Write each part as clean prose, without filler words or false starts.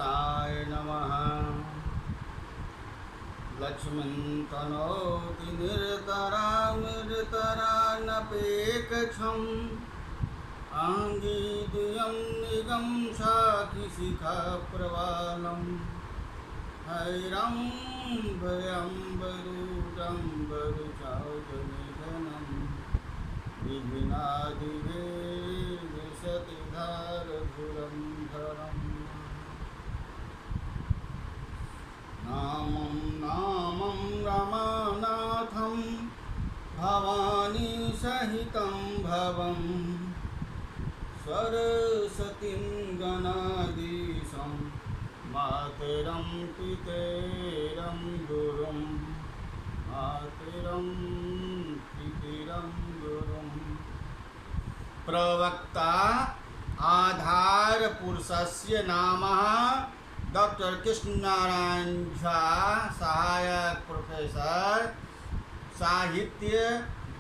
गणेशाय नमः। लक्ष्मीन्तनोति निरतरानपेक्षम् आङ्गीद्वयं निगं शाखिशिखाप्रवालं हैरं भयं वरुडं वरुचाजनिधनं विघ्नादिवेशतिधारधुरन्धरम् नामं नामं रमानाथं भवानी सहितं भवं सरस्वतीं गणाधीशं मातरं पितरं गुरुं मातरं पितरं गुरुं। प्रवक्ता आधार पुरुषस्य नामः डॉक्टर कृष्णनारायण झा, सहायक प्रोफेसर साहित्य,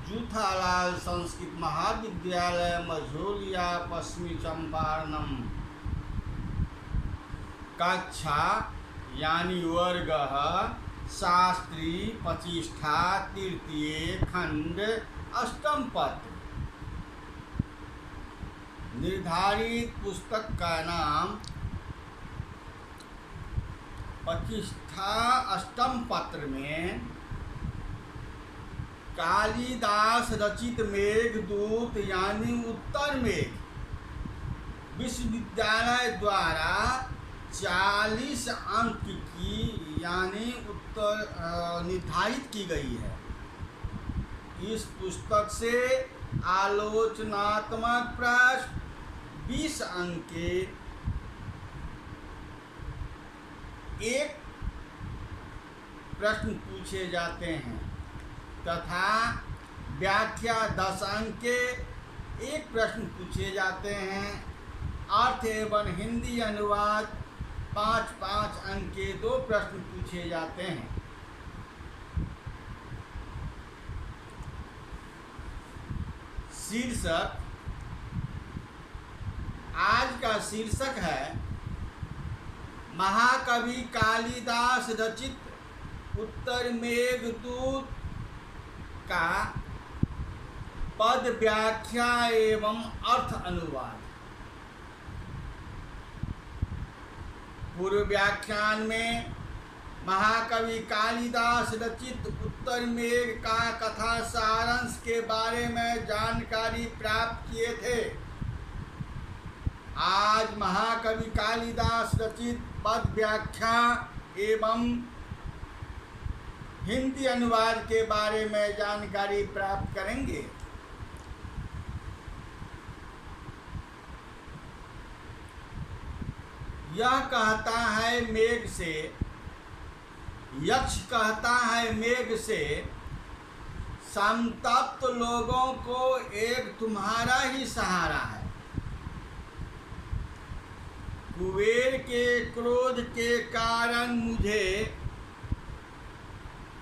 जूथालाल संस्कृत महाविद्यालय मझौलिया, पश्चिमी चंपारणम। कक्षा यानी वर्ग शास्त्री प्रतिष्ठा तृतीय खंड अष्टम पत्र। निर्धारित पुस्तक का नाम प्रतिष्ठा अष्टम पत्र में कालिदास रचित मेघदूत यानी उत्तर मेघ विश्वविद्यालय द्वारा 40 अंक की यानी उत्तर निर्धारित की गई है। इस पुस्तक से आलोचनात्मक प्रश्न 20 अंक के एक प्रश्न पूछे जाते हैं तथा व्याख्या 10 अंक के एक प्रश्न पूछे जाते हैं। अर्थ एवं हिंदी अनुवाद 5-5 अंक के 2 प्रश्न पूछे जाते हैं। शीर्षक, आज का शीर्षक है महाकवि कालिदास रचित उत्तर मेघदूत का पद व्याख्या एवं अर्थ अनुवाद। पूर्व व्याख्यान में महाकवि कालिदास रचित उत्तर मेघ का कथा सारांश के बारे में जानकारी प्राप्त किए थे। आज महाकवि कालिदास रचित पद व्याख्या एवं हिंदी अनुवाद के बारे में जानकारी प्राप्त करेंगे। यह कहता है मेघ से, यक्ष कहता है मेघ से, संतप्त लोगों को एक तुम्हारा ही सहारा है। कुबेर के क्रोध के कारण मुझे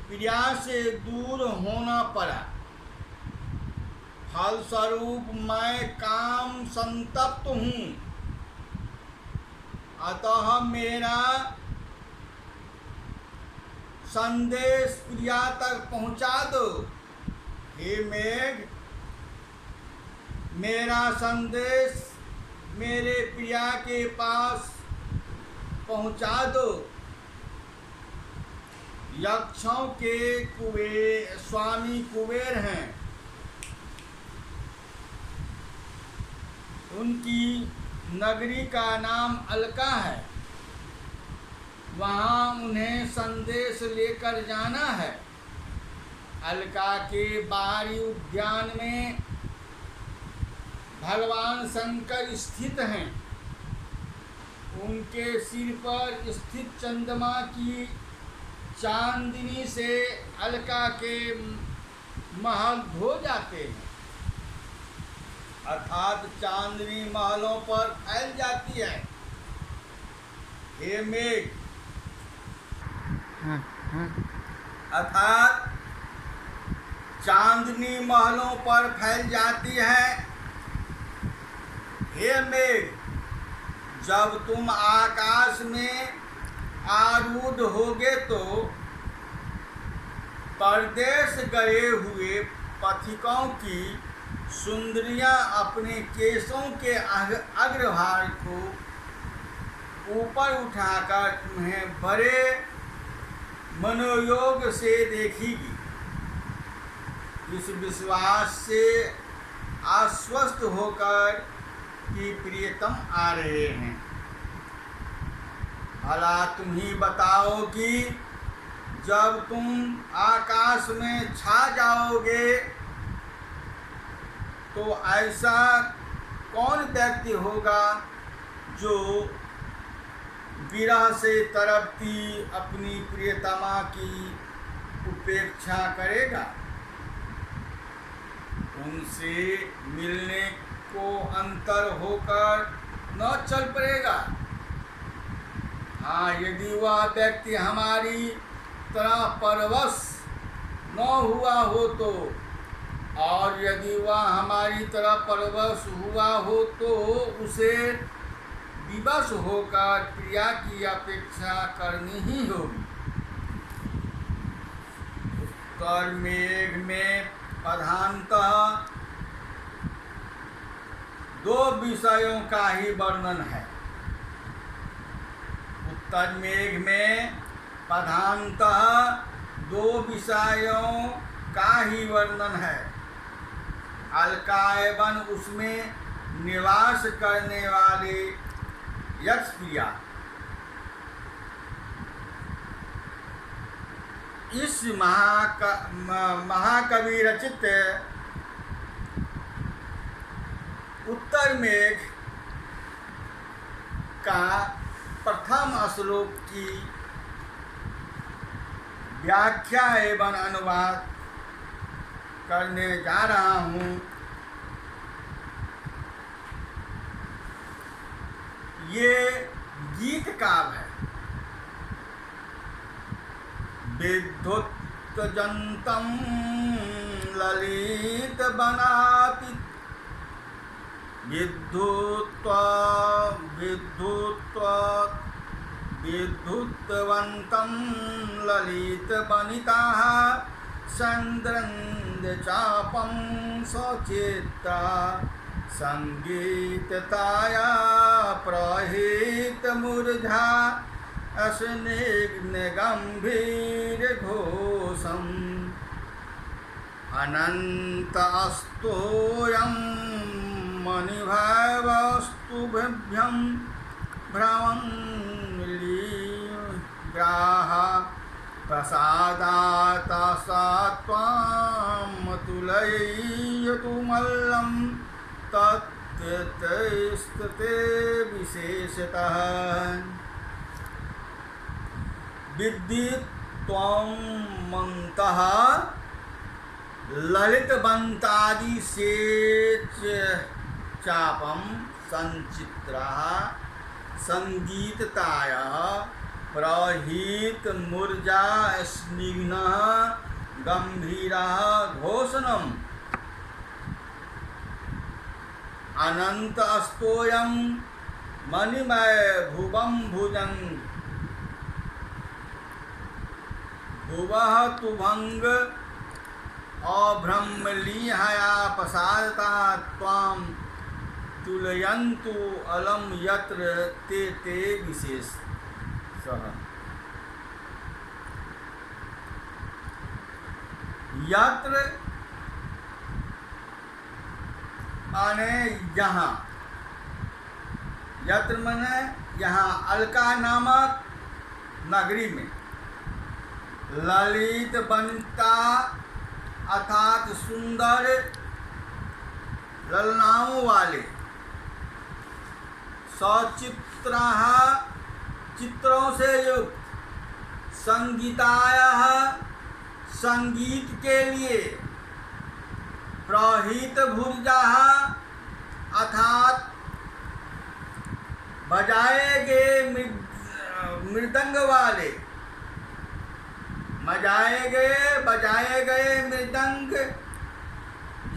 प्रिया से दूर होना पड़ा, फलस्वरूप मैं काम संतप्त हूँ। अतः मेरा संदेश प्रिया तक पहुँचा दो। हे मेघ, मेरा संदेश मेरे प्रिया के पास पहुँचा दो। यक्षों के स्वामी कुबेर हैं। उनकी नगरी का नाम अलका है। वहाँ उन्हें संदेश लेकर जाना है। अलका के बाहरी उद्यान में भगवान शंकर स्थित हैं। उनके सिर पर स्थित चंद्रमा की चांदनी से अलका के महल धो जाते हैं, अर्थात चांदनी महलों पर फैल जाती है। हे मेघ, अर्थात चांदनी महलों पर फैल जाती है। हे मेघ, जब तुम आकाश में आरूढ़ होगे तो परदेश गए हुए पथिकों की सुंदरियां अपने केशों के अग्रभाग को ऊपर उठाकर तुम्हें बड़े मनोयोग से देखेगी। इस विश्वास से आश्वस्त होकर कि प्रियतम आ रहे हैं, भला तुम ही बताओ कि जब तुम आकाश में छा जाओगे तो ऐसा कौन व्यक्ति होगा जो विरह से तड़पती अपनी प्रियतमा की उपेक्षा करेगा। उनसे मिलने को अंतर होकर न चल पड़ेगा। हाँ, यदि वह व्यक्ति हमारी तरह परवश न हुआ हो तो, और यदि वह हमारी तरह परवश हुआ हो तो उसे विवश होकर प्रिया की अपेक्षा करनी ही होगी। उत्तर मेघ में प्रधानतः दो विषयों का ही वर्णन है। उत्तर मेघ में प्रधानतः दो विषयों का ही वर्णन है। अलका एवं उसमें निवास करने वाले यक्ष प्रिया। इस महाकवि रचित उत्तर मेघ का प्रथम श्लोक की व्याख्या एवं अनुवाद करने जा रहा हूँ। ये गीत काव्य है। विद्युत्जन्तं ललित बनाति विद्युत्वन्तं ललित बनिताः चन्द्रन्दचापं सचेता संगीतताया प्रहित मूर्धा अस्निग्ध गंभीर घोषम अनंत अस्तोयं मणिभैवस्तुभ्यं भ्रमणलीग्राः प्रसादात् त्वां तुलयतु मल्लं तत्ते विशेषतः विद्युत् त्वं मन्तः ललित बंतादि सेच चापम संचित्राः संगीततायाः प्रहित मूर्जा स्निग्धः गंभीरः घोषणम् अनंत अस्तोयं मणिमय भुवं भुजं भुवः तुभंग अभ्रमलीहया प्रसादता त्वां तुलयन्तु अलम यत्र ते ते विशेष सह। यत्र माने यहाँ, यत्र माने यहाँ अलका नामक नगरी में ललित बनिता अर्थात सुंदर ललनाओं वाले सचित्राः चित्रों से युक्त संगीतायाः संगीत के लिए प्रहित भुजाः अर्थात बजाए गए मृदंग वाले बजाए गए मृदंग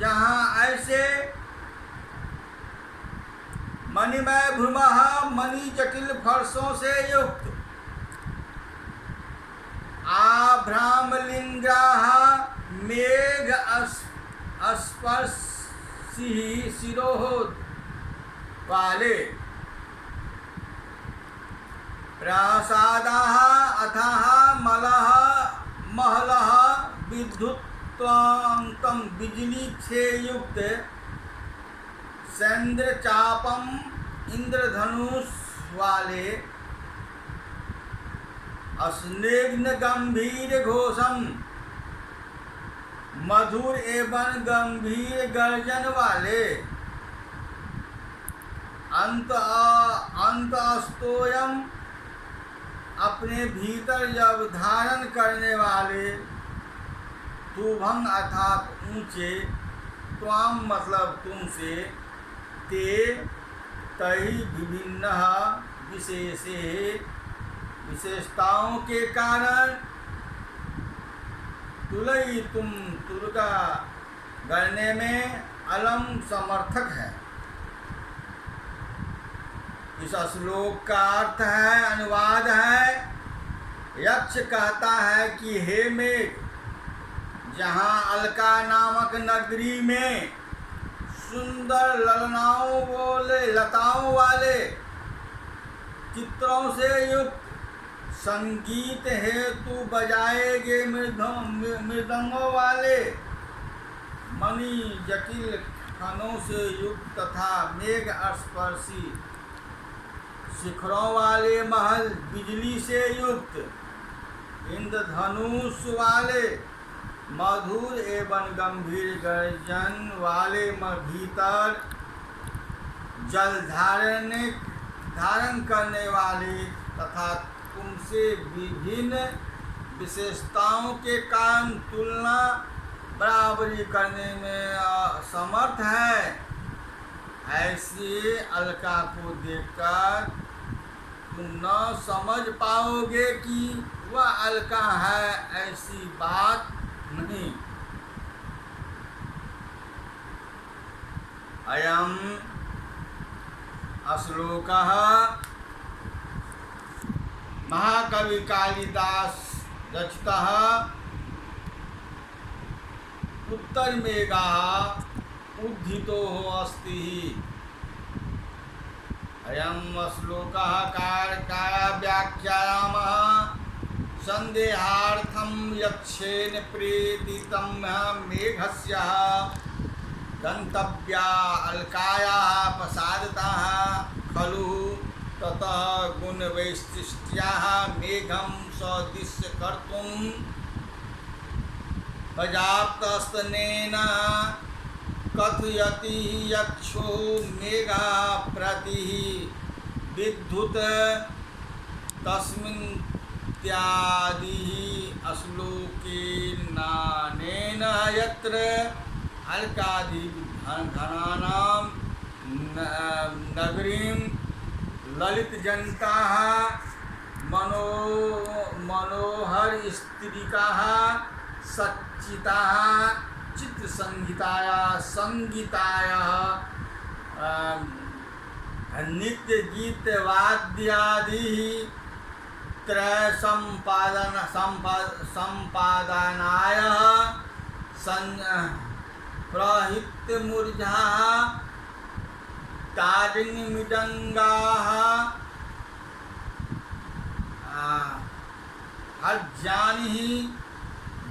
यहाँ ऐसे मणिमय भ्रूमः मणि जटिल फर्शों से युक्त, आभ्रामलिंगाः मेघ स्पर्शी शिरोः वाले, प्रासादाः अथाः महलः विद्युत्कान्तं बिजली से युक्त, सैन्द्र चापम इंद्रधनुष वाले, अस्निग्ध गंभीर घोषम मधुर एवं गंभीर गर्जन वाले, अंत अस्तोयम अपने भीतर जब धारण करने वाले, तुभं अर्थात ऊंचे, त्वाम मतलब तुमसे, ते तहि विभिन्न विशेषे विशेषताओं के कारण, तुलई तुम तुलका गणने में अलम समर्थक है। इस श्लोक का अर्थ है, अनुवाद है, यक्ष कहता है कि हे मेघ, जहाँ अलका नामक नगरी में सुंदर लताओं वाले चित्रों से युक्त, संगीत हेतु बजाए गए मृदंगों वाले, मणि जटिल खनों से युक्त तथा मेघ स्पर्शी शिखरों वाले महल बिजली से युक्त, इंद्रधनुष वाले, मधुर एवं गंभीर गर्जन वाले, भीतर जल धारण करने वाले तथा तुमसे विभिन्न विशेषताओं के कारण तुलना बराबरी करने में असमर्थ है। ऐसी अलका को देखकर तुम न समझ पाओगे कि वह अलका है, ऐसी बात नहीं। अयम श्लोकः महाकवि कालिदास रचितः उत्तरमेघः उद्धितो अस्ति। अयं श्लोकः व्याख्यायामः संदेहार्थं यक्षेन प्रेरितं मेघस्य गन्तव्या अलकायाः प्रसादतः खलु, ततः गुणवैशिष्ट्याः मेघं सदृश्य कर्तुं पर्याप्तस्तनेन कथयति यक्षो मेघा प्रति विद्युत तस्मिन्त्यादि श्लोकेनानेन यत्र अलकादि घनानां नगरीं ललितजनिताः मनोहर स्त्रीकाः सच्चिताः संगीतायाः नित्य गीत वाद्यादि त्रय संपादनाय प्रहित मूर्झा तारिणी मृदंगाः हर्जानि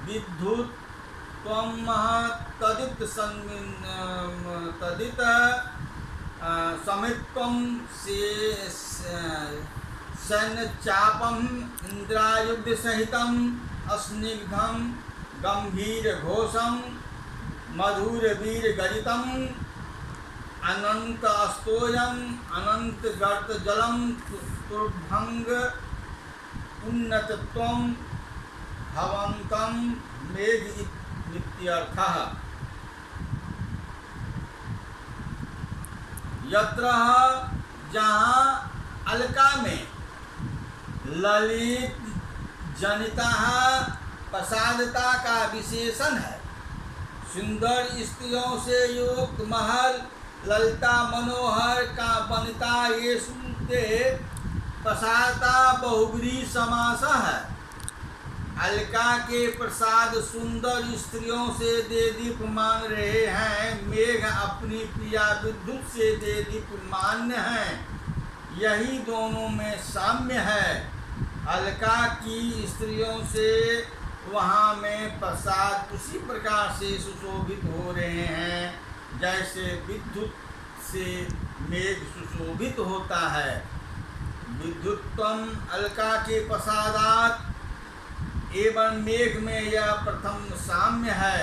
विद्युत त्वं तदित समित्वं सैन्यचापम इंद्रायुध सहितं अस्निग्धं गंभीर घोषम मधुर वीर गजितम अनंत अस्तोयम अनंत गर्त जलम तुर्भंग उन्नतत्वं भवन्तं मेघ इत्यर्थः। यत्र जहाँ अलका में ललित जनिता प्रसादता का विशेषण है, सुंदर स्त्रियों से युक्त महल ललिता मनोहर का बनता ये सुनते प्रसादता बहुब्री समास है। अलका के प्रसाद सुंदर स्त्रियों से दे दीप मांग रहे हैं, मेघ अपनी प्रिया विद्युत से दे दीप मान्य है, यही दोनों में साम्य है। अलका की स्त्रियों से वहाँ में प्रसाद उसी प्रकार से सुशोभित हो रहे हैं जैसे विद्युत से मेघ सुशोभित होता है। विद्युत्तम अलका के प्रसादात एवं मेघ में यह प्रथम साम्य है।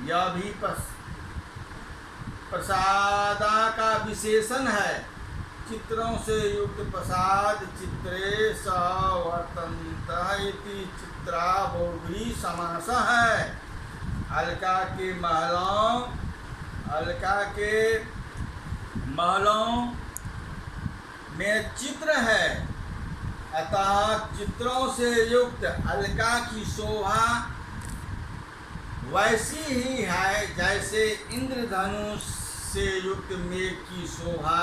यह भी प्रसादा का विशेषण है। चित्रों से युक्त प्रसाद चित्रे सवर्तन्त इति चित्रा बहुब्री समास है। अलका के महलों में चित्र है, अतः चित्रों से युक्त अलका की शोभा वैसी ही है जैसे इंद्रधनुष से युक्त मेघ की शोभा।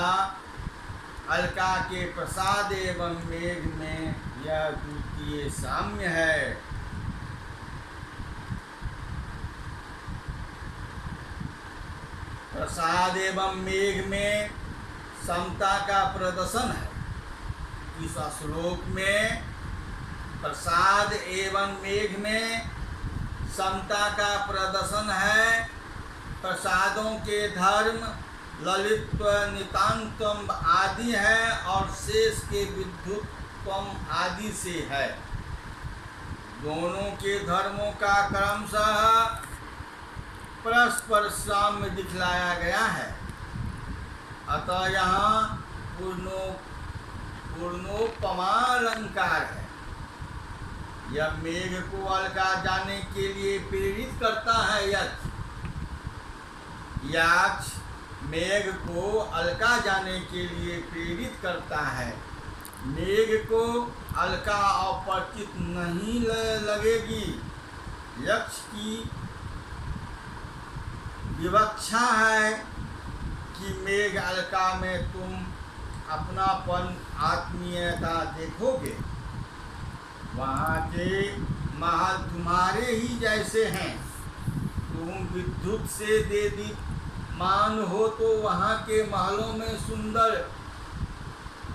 अलका के प्रसाद एवं मेघ में यह द्वितीय साम्य है। प्रसाद एवं मेघ में समता का प्रदर्शन है। इस श्लोक में प्रसाद एवं मेघ में समता का प्रदर्शन है। प्रसादों के धर्म ललित्व नितांतम आदि है और शेष के विद्युत्वम आदि से है। दोनों के धर्मों का क्रमशः परस्पर साम्य दिखलाया गया है। अतः यहाँ पूर्णोपमालंकार है। यह मेघ को अलका जाने के लिए प्रेरित करता है। यक्ष मेघ को अलका जाने के लिए प्रेरित करता है। मेघ को अलका अपरिचित नहीं लगेगी। यक्ष की विवक्षा है कि मेघ अलका में तुम अपनापन आत्मीयता देखोगे। वहाँ के महल तुम्हारे ही जैसे हैं। तुम विद्युत से दे दीप्यमान हो तो वहाँ के महलों में सुंदर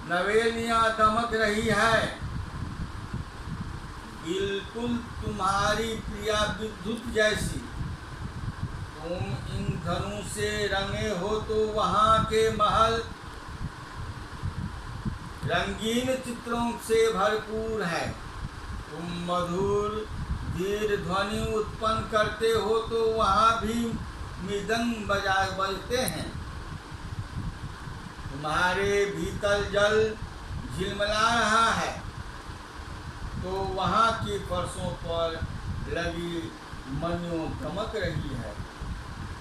नवेलियाँ दमक रही है। बिल्कुल तुम्हारी प्रिया विद्युत जैसी। तुम इन धनु से रंगे हो तो वहाँ के महल रंगीन चित्रों से भरपूर है। तुम मधुर धीर ध्वनि उत्पन्न करते हो तो वहाँ भी मृदंग बजते हैं। तुम्हारे भीतर जल झिलमिला रहा है तो वहाँ की फर्शों पर लगी मणियों दमक रही है।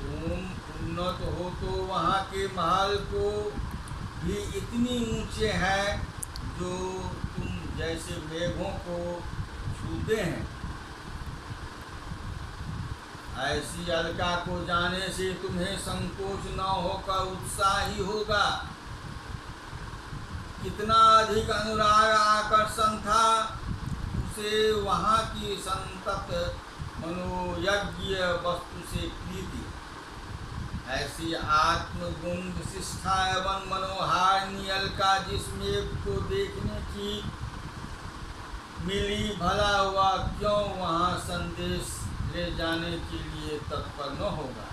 तुम उन्नत हो तो वहाँ के महल को भी इतनी ऊंचे हैं जो तुम जैसे मेघों को छूते हैं। ऐसी अलका को जाने से तुम्हें संकोच न होकर उत्साह ही होगा। कितना अधिक अनुराग आकर्षण था उसे वहाँ की संतत मनोयज्ञ वस्तु से प्रीति। ऐसी आत्मगुण विशिष्टा एवं मनोहारिणी अलका जिसमें को देखने की मिली, भला हुआ क्यों वहाँ संदेश ले जाने के लिए तत्पर न होगा।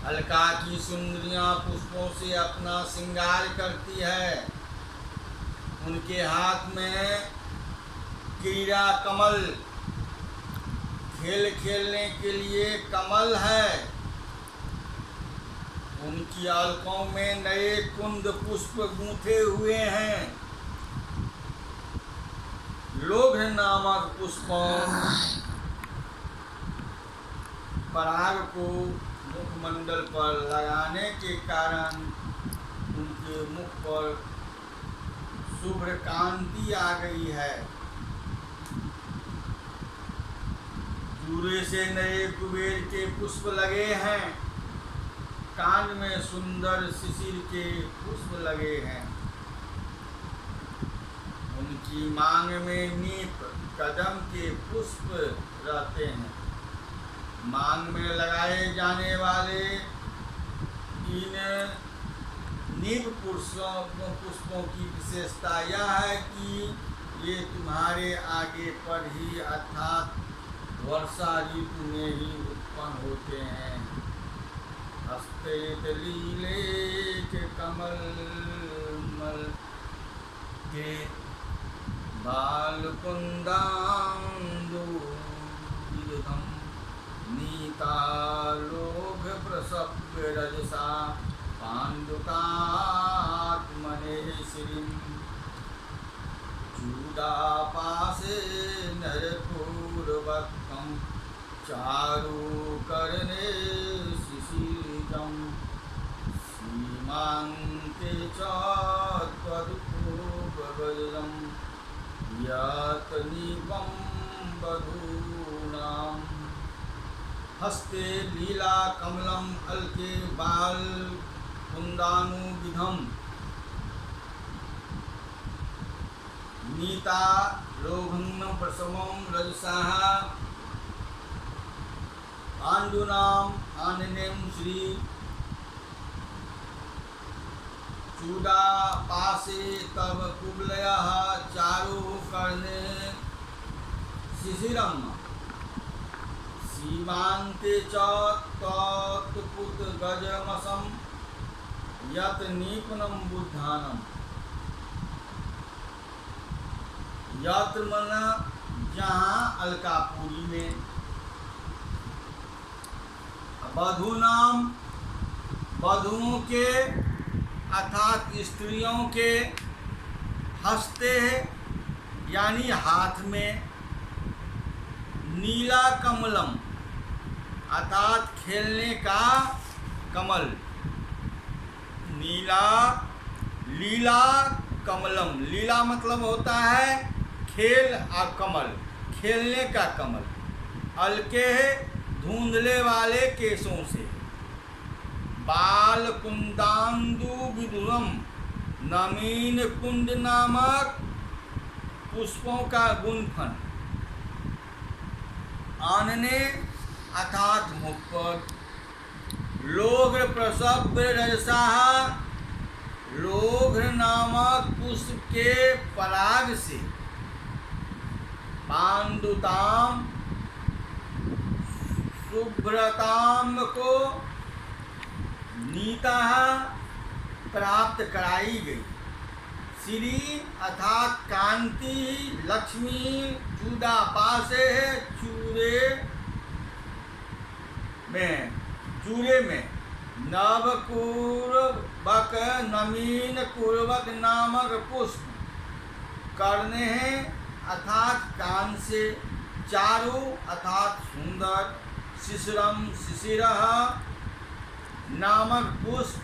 अलका की सुंदरियाँ पुष्पों से अपना श्रृंगार करती है। उनके हाथ में क्रीड़ा कमल, खेल खेलने के लिए कमल है। उनकी अलकों में नए कुंद पुष्प गूंथे हुए हैं। लोभ नामक पुष्पों पराग को मुखमंडल पर लगाने के कारण उनके मुख पर शुभ्र कांति आ गई है। जूरे से नए कुबेर के पुष्प लगे हैं। कान में सुंदर शिशिर के पुष्प लगे हैं। उनकी मांग में नीप कदम के पुष्प रहते हैं। मांग में लगाए जाने वाले इन नीप पुष्पों की विशेषता यह है कि ये तुम्हारे आगे पर ही अर्थात वर्षा ऋतु में ही उत्पन्न होते हैं। हस्ते लीले के कमल मल के बाल कुंदांडु विदधम नीतालोक प्रसव रजसा पांडुकात्मने श्रीम चूडापासे नरपूर्वकं चारुकर्णे शिशिरं सीमान्ते च त्वदुपूर्ववज्रं यत् नीपं वधूनाम्। हस्ते लीला कमलम अलके बाल कुंदानुविधम नीता लोभन्न प्रसवम रजसाः पांडुनाम आननेम श्री चूड़ा पासे तब कुबलयः चारु कर्णे शिशिरम सीमान्ते च तत्पुत गजमसं यत् नीपनं बुद्धानम्। यत्र मन जहाँ अलकापुरी में वधूनाम वधुओं के अर्थात स्त्रियों के हस्ते यानी हाथ में नीला कमलम अर्थात खेलने का कमल लीला कमलम लीला मतलब होता है खेल और कमल खेलने का कमल अलके धुंधले वाले केशों से बाल कुंदांडु विदुरम नमीन कुंड नामक पुष्पों का गुणफन आनने अर्थात मुख पर लोघ्र प्रसव रजसाः लोघ्र नामक पुष्प के पराग से पांडुताम शुभ्रताम को नीता प्राप्त कराई गई। श्री अर्थात कांति लक्ष्मी चूड़ा पासे है चूरे में नवपूर्वक नमीन पूर्वक नामक पुष्प करने हैं अर्थात कान से चारु अर्थात सुंदर शिशिरम शिशिरः नामक पुष्प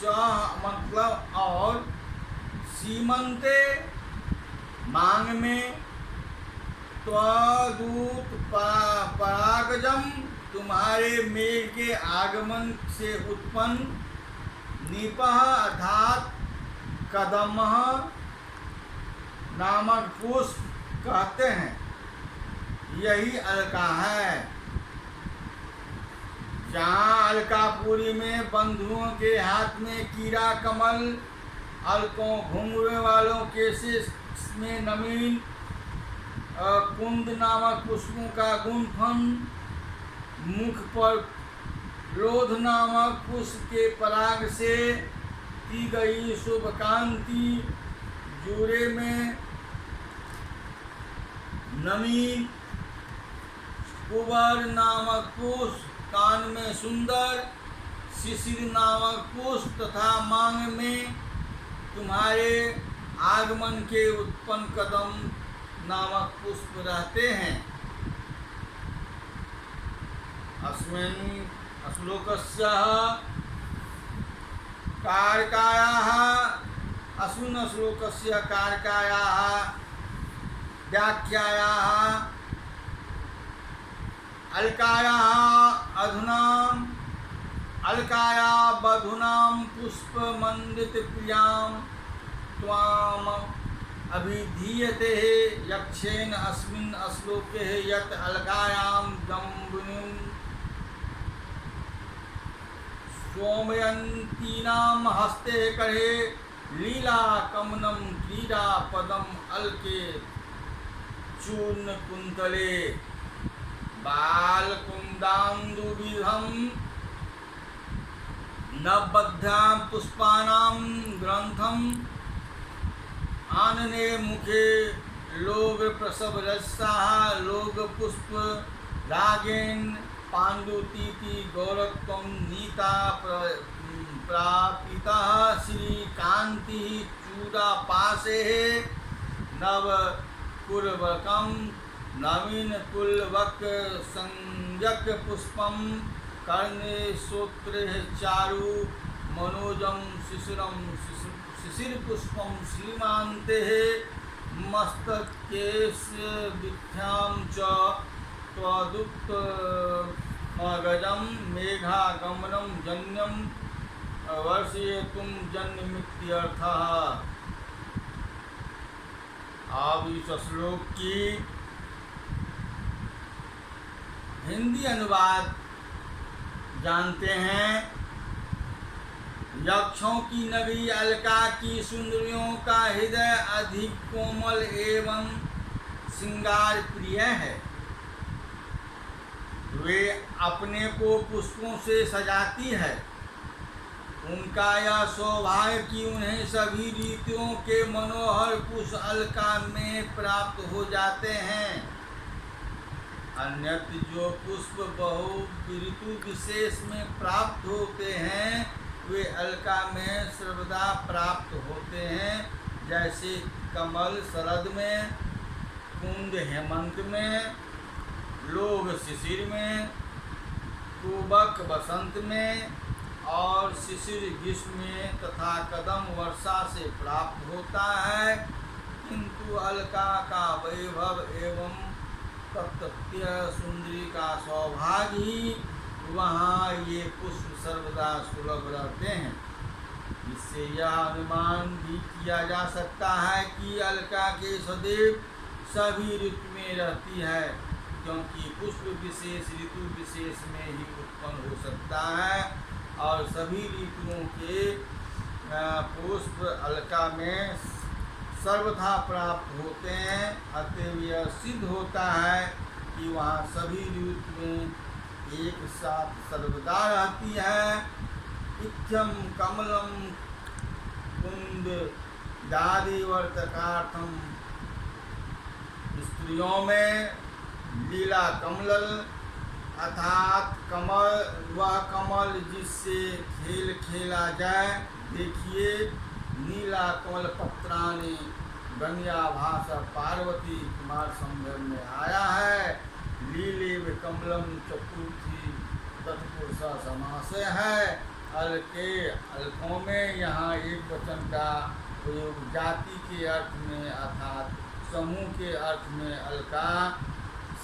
च मतलब और सीमंते मांग में त्वदूत परागजम तुम्हारे मेघ के आगमन से उत्पन्न नीपः अर्थात कदमः नामक पुष्प कहते हैं। यही अलका है। जहाँ अलकापुरी में बंधुओं के हाथ में कीड़ा कमल अलकों घुंघरू वालों के शीश में नमीन कुंद नामक पुष्पों का गुणफन मुख पर लोध नामक पुष्प के पराग से की गई शुभ कांति जूरे में नमीन कुबर नामक पुष्प कान में सुंदर शिशिर नामक पुष्प तथा मांग में तुम्हारे आगमन के उत्पन्न कदम नामक पुष्प रहते हैं। अस्मिन् श्लोकस्य कारकायाः व्याख्यायाः अलकायाः अधुना अलकाया बधूनां पुष्पमंडित प्रियां त्वाम अभिधीयते यक्षेन अस्मिन् श्लोके यत् अलकायां दम्बुनिं सोमयन्तीनां हस्ते करे लीला कमनं क्रीडा पदम अलके चूर्ण कुंतले बालकुंदांदुविधम नवबद्धां पुष्पाणां ग्रंथम आनने मुखे लोग प्रसव रसाः लोग पुष्प रागेन पांडुतीति गौरत्वं नीता प्रापिता श्रीकांति चूड़ापाशे नव कुर्वकं नवीन कुलवक संज्ञक पुष्पम कर्णे श्रोत्रे चारु मनोजम शिशिरम शिशिर पुष्पम श्रीमान्ते मस्तकेस्य विद्यां च त्वदुक्त मगजं मेघागमनं जन्यं वर्षयितुं जन्यमित्यर्थः। अब इस श्लोक की हिंदी अनुवाद जानते हैं। यक्षों की नगरी अलका की सुंदरियों का हृदय अधिक कोमल एवं श्रृंगार प्रिय है। वे अपने को पुष्पों से सजाती है। उनका यह सौभाग्य कि उन्हें सभी ऋतुओं के मनोहर पुष्प अलका में प्राप्त हो जाते हैं। अन्यत्र जो पुष्प बहु ऋतु विशेष में प्राप्त होते हैं वे अलका में सर्वदा प्राप्त होते हैं। जैसे कमल शरद में, कुंद हेमंत में, लोग शिशिर में, कुबक बसंत में और शिशिर ग्रीष्म में तथा कदम वर्षा से प्राप्त होता है। किंतु अलका का वैभव एवं तत्त्य सुंदरी का सौभाग्य ही वहाँ ये पुष्प सर्वदा सुलभ रहते हैं। इससे यह अनुमान भी किया जा सकता है कि अलका के सदैव सभी ऋतु में रहती है, क्योंकि पुष्प विशेष ऋतु विशेष में ही उत्पन्न हो सकता है और सभी ऋतुओं के पुष्प अलका में सर्वथा प्राप्त होते हैं। अतएव यह सिद्ध होता है कि वहाँ सभी ऋतु में एक साथ सर्वदा रहती है। इत्यम कमलम कुंद दादिवर्तकार्थम स्त्रियों में लीला कमल अर्थात कमल वह कमल जिससे खेल खेला जाए। देखिए नीला कमल पत्राणी बनिया भाषा पार्वती कुमार संदर्भ में आया है। लीले व कमलम चतुर्थी तत्पुरुष समास है। अलके अलकों में यहाँ एक वचन का प्रयोग जाति के अर्थ में अर्थात समूह के अर्थ में अलका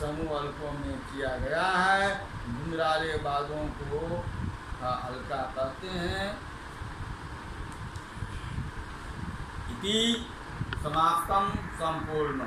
समूह अलकों में किया गया है। धुंधराले बादों को अलका कहते हैं। इति समाप्तम संपूर्ण।